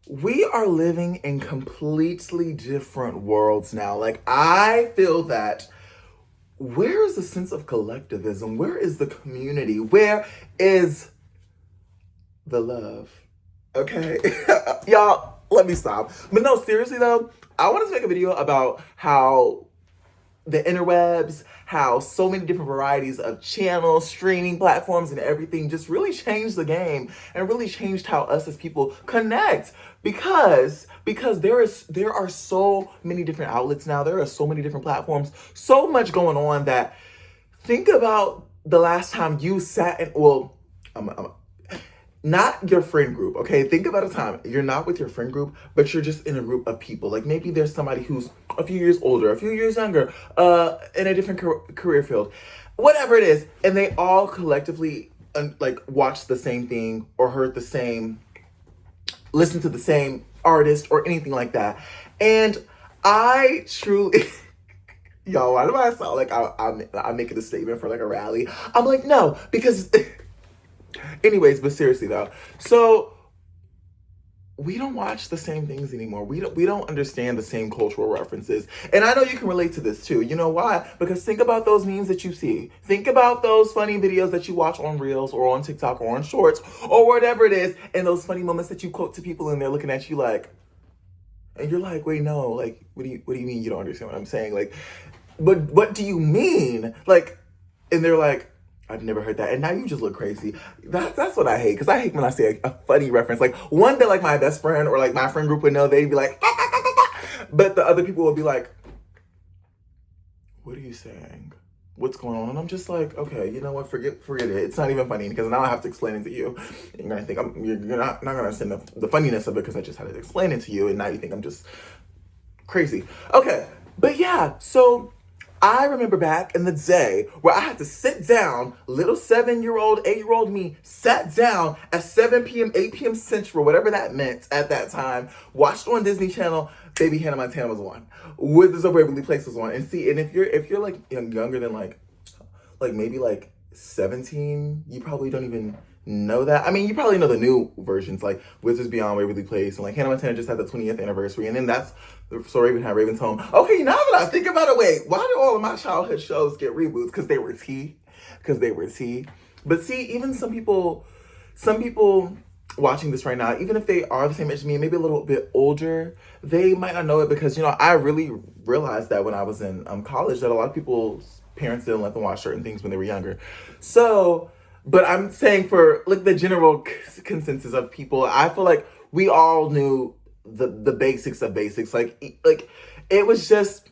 we are living in completely different worlds now. Like, I feel that where is the sense of collectivism? Where is the community? Where is the love? Okay. Y'all, let me stop. But no, seriously though, I wanted to make a video about how the interwebs, how so many different varieties of channels, streaming platforms, and everything just really changed the game and really changed how us as people connect. Because there are so many different outlets now. There are so many different platforms, so much going on that think about the last time you sat and I'm not your friend group, okay? Think about a time you're not with your friend group, but you're just in a group of people. Like maybe there's somebody who's a few years older, a few years younger, in a different career field, whatever it is, and they all collectively like watched the same thing or heard the same, listened to the same artist or anything like that. And I truly, yo, why do I sound like I'm making a statement for like a rally? I'm like, no, because anyways, but seriously though. So we don't watch the same things anymore. We don't understand the same cultural references. And I know you can relate to this too. You know why? Because think about those memes that you see. Think about those funny videos that you watch on Reels or on TikTok or on Shorts or whatever it is, and those funny moments that you quote to people and they're looking at you like, and you're like, wait, no, like, what do you mean you don't understand what I'm saying? Like, but what do you mean? Like, and they're like, I've never heard that. And now you just look crazy. That's what I hate. Because I hate when I say a funny reference. Like one that like my best friend or like my friend group would know, they'd be like, but the other people would be like, what are you saying? What's going on? And I'm just like, okay, you know what? Forget it. It's not even funny because now I have to explain it to you. You're gonna think you're not gonna understand the funniness of it because I just had to explain it to you, and now you think I'm just crazy. Okay, but yeah, so I remember back in the day where I had to sit down, little 7-year-old, 8-year-old me sat down at 7 p.m., 8 p.m. Central, whatever that meant at that time, watched on Disney Channel, Baby Hannah Montana was on. Wizards of Waverly Place was on. And see, and if you're like younger than like maybe like 17, you probably don't even know that. I mean, you probably know the new versions like Wizards Beyond Waverly Place and like Hannah Montana just had the 20th anniversary, and then that's So Raven had Raven's Home. Okay, now that I think about it, wait, why do all of my childhood shows get reboots? Because they were tea. Because they were tea. But see, even some people watching this right now, even if they are the same age as me, maybe a little bit older, they might not know it because, I really realized that when I was in college that a lot of people's parents didn't let them watch certain things when they were younger. So, but I'm saying for like the general consensus of people, I feel like we all knew the basics of basics. Like it was just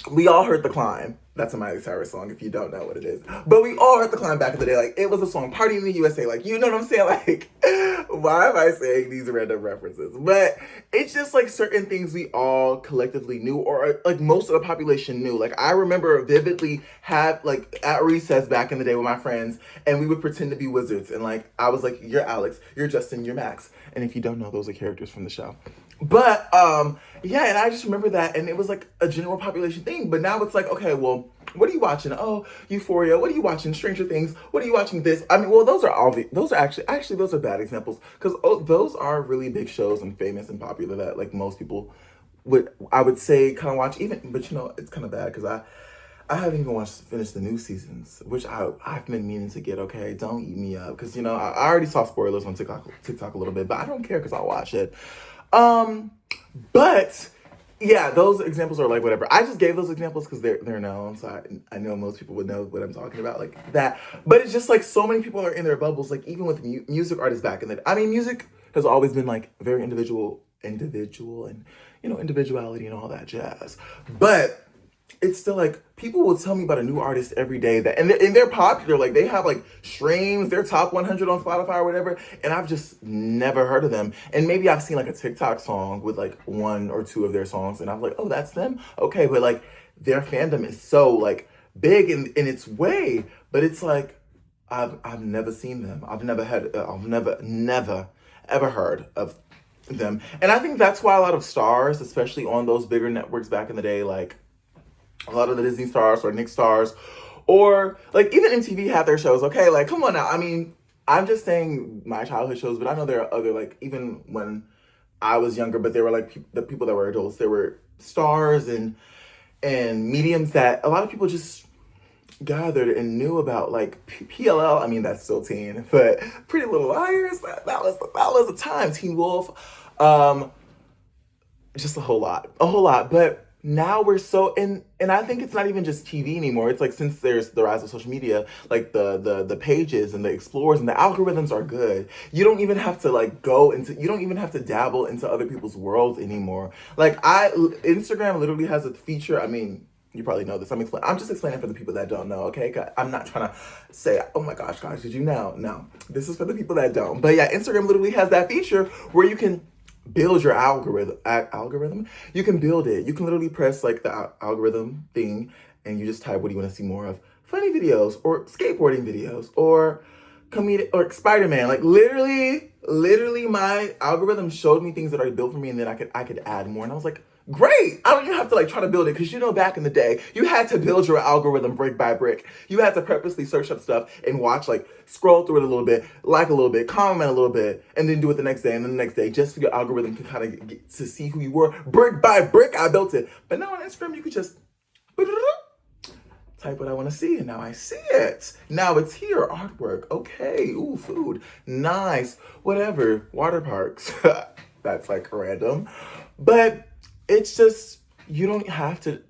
we all heard The Climb. That's a Miley Cyrus song if you don't know what it is. But we all heard The Climb back in the day. Like, it was a song, Party in the USA. Like, you know what I'm saying? Like, why am I saying these random references? But it's just like certain things we all collectively knew, or like most of the population knew. Like, I remember vividly like at recess back in the day with my friends, and we would pretend to be wizards. And like, I was like, you're Alex, you're Justin, you're Max. And if you don't know, those are characters from the show. But yeah, and I just remember that, and it was like a general population thing. But now it's like, okay, well, what are you watching? Oh, Euphoria. What are you watching? Stranger Things. What are you watching? This. I mean, well, those are actually those are bad examples because those are really big shows and famous and popular that like most people I would say kind of watch even. But it's kind of bad because I haven't even finished the new seasons, which I've been meaning to get. Okay, don't eat me up because I already saw spoilers on TikTok a little bit, but I don't care because I'll watch it. But yeah, those examples are like whatever. I just gave those examples because they're known, so I know most people would know what I'm talking about, like that. But it's just like so many people are in their bubbles, like even with music artists back in the. I mean, music has always been like very individual, and individuality and all that jazz. But it's still like people will tell me about a new artist every day and they're popular, like they have like streams, they're top 100 on Spotify or whatever, and I've just never heard of them. And maybe I've seen like a TikTok song with like one or two of their songs and I'm like, oh, that's them, okay. But like their fandom is so like big in its way, but it's like I've never seen them, I've never ever heard of them. And I think that's why a lot of stars, especially on those bigger networks back in the day, like a lot of the Disney stars or Nick stars, or like even MTV had their shows. Okay, like come on now. I mean, I'm just saying my childhood shows, but I know there are other like even when I was younger, but they were like the people that were adults. They were stars and mediums that a lot of people just gathered and knew about, like PLL. I mean, that's still teen, but Pretty Little Liars. That was a time. Teen Wolf. Just a whole lot. But now we're so and I think it's not even just TV anymore. It's like since there's the rise of social media, like the pages and the explorers and the algorithms are good. You don't even have to like go into. You don't even have to dabble into other people's worlds anymore. Like Instagram literally has a feature. I mean, you probably know this. I'm just explaining for the people that don't know, okay? 'Cause I'm not trying to say, oh my gosh, did you know? No. This is for the people that don't. But yeah, Instagram literally has that feature where you can build your algorithm. You can build it. You can literally press like the algorithm thing and you just type what do you want to see more of. Funny videos or skateboarding videos or comedic or Spider-Man. Like literally my algorithm showed me things that are built for me and then I could add more. And I was like, great. I don't even have to like try to build it because back in the day, you had to build your algorithm brick by brick. You had to purposely search up stuff and watch, like scroll through it a little bit, like a little bit, comment a little bit, and then do it the next day and then the next day just so your algorithm can kind of get to see who you were. Brick by brick, I built it. But now on Instagram, you could just type what I want to see, and now I see it. Now it's here. Artwork. Okay. Ooh, food. Nice. Whatever. Water parks. That's like random. But it's just, you don't have to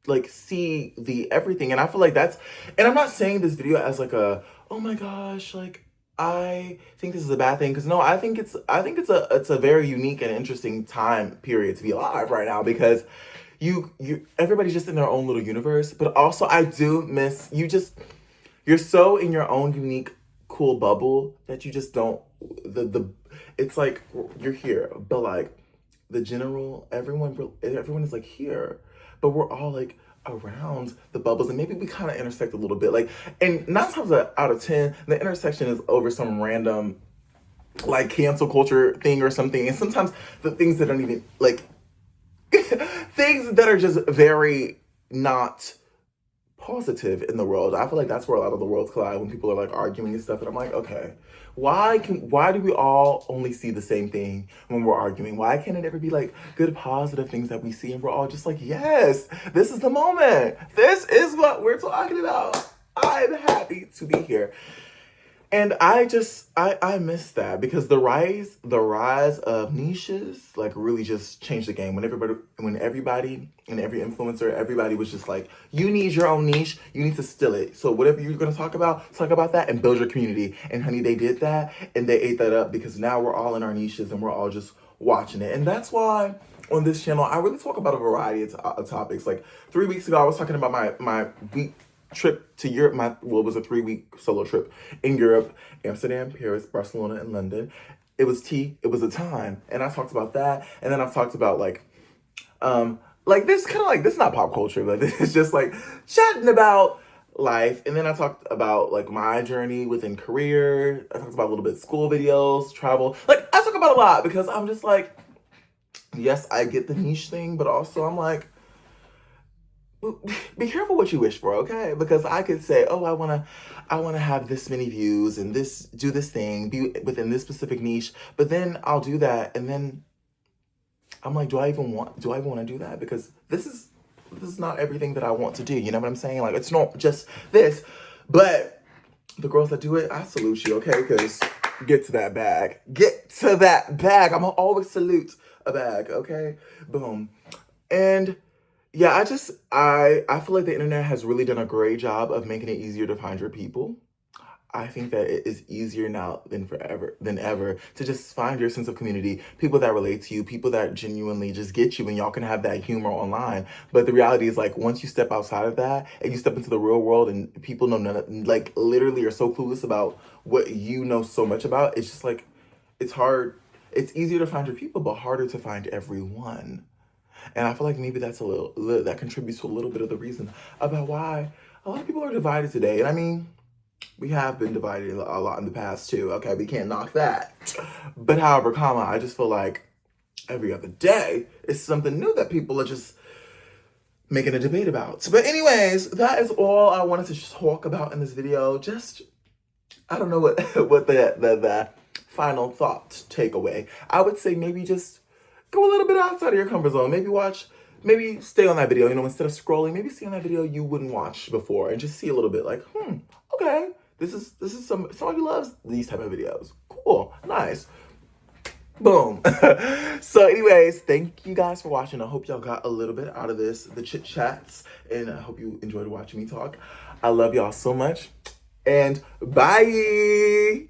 like see the everything. And I feel like and I'm not saying this video as like oh my gosh, like I think this is a bad thing. Cause no, it's a very unique and interesting time period to be alive right now because everybody's just in their own little universe. But also I do miss you're so in your own unique cool bubble that you just don't it's like you're here, but like the general everyone is like here, but we're all like around the bubbles and maybe we kind of intersect a little bit, like, and 9 times out of 10 the intersection is over some random like cancel culture thing or something, and sometimes the things that aren't even like things that are just very not positive in the world. I feel like that's where a lot of the worlds collide when people are like arguing and stuff. And I'm like, okay, why do we all only see the same thing when we're arguing? Why can't it ever be like good positive things that we see and we're all just like, yes, this is the moment. This is what we're talking about. I'm happy to be here. And I miss that because the rise of niches like really just changed the game. When everybody and every influencer, everybody was just like, you need your own niche, you need to steal it. So whatever you're gonna talk about that and build your community. And honey, they did that and they ate that up because now we're all in our niches and we're all just watching it. And that's why on this channel I really talk about a variety of topics. Like 3 weeks ago I was talking about my week trip to Europe. It was a 3-week solo trip in Europe, Amsterdam, Paris, Barcelona, and London. It was it was a time. And I talked about that. And then I've talked about like this kind of like, this is not pop culture, but this is just like chatting about life. And then I talked about like my journey within career. I talked about a little bit school videos, travel. Like I talk about a lot because I'm just like, yes, I get the niche thing, but also I'm like, be careful what you wish for, okay? Because I could say, oh, I wanna have this many views and do this thing, be within this specific niche, but then I'll do that, and then I'm like, do I even want to do that? Because this is not everything that I want to do. You know what I'm saying? Like it's not just this, but the girls that do it, I salute you, okay? Because get to that bag. Get to that bag. I'm gonna always salute a bag, okay? Boom. And yeah, I feel like the internet has really done a great job of making it easier to find your people. I think that it is easier now than ever to just find your sense of community, people that relate to you, people that genuinely just get you, and y'all can have that humor online. But the reality is, like, once you step outside of that and you step into the real world and people know like literally are so clueless about what you know so much about, it's just like, it's hard. It's easier to find your people, but harder to find everyone. And I feel like maybe that's that contributes to a little bit of the reason about why a lot of people are divided today. And I mean, we have been divided a lot in the past too. Okay, we can't knock that. But however, I just feel like every other day is something new that people are just making a debate about. But anyways, that is all I wanted to talk about in this video. Just, I don't know what what the final thought takeaway. I would say maybe just go a little bit outside of your comfort zone. Maybe stay on that video, instead of scrolling, maybe stay on that video you wouldn't watch before and just see a little bit like, okay, this is somebody who loves these type of videos. Cool, nice. Boom. So anyways, thank you guys for watching. I hope y'all got a little bit out of this, the chit chats, and I hope you enjoyed watching me talk. I love y'all so much, and bye.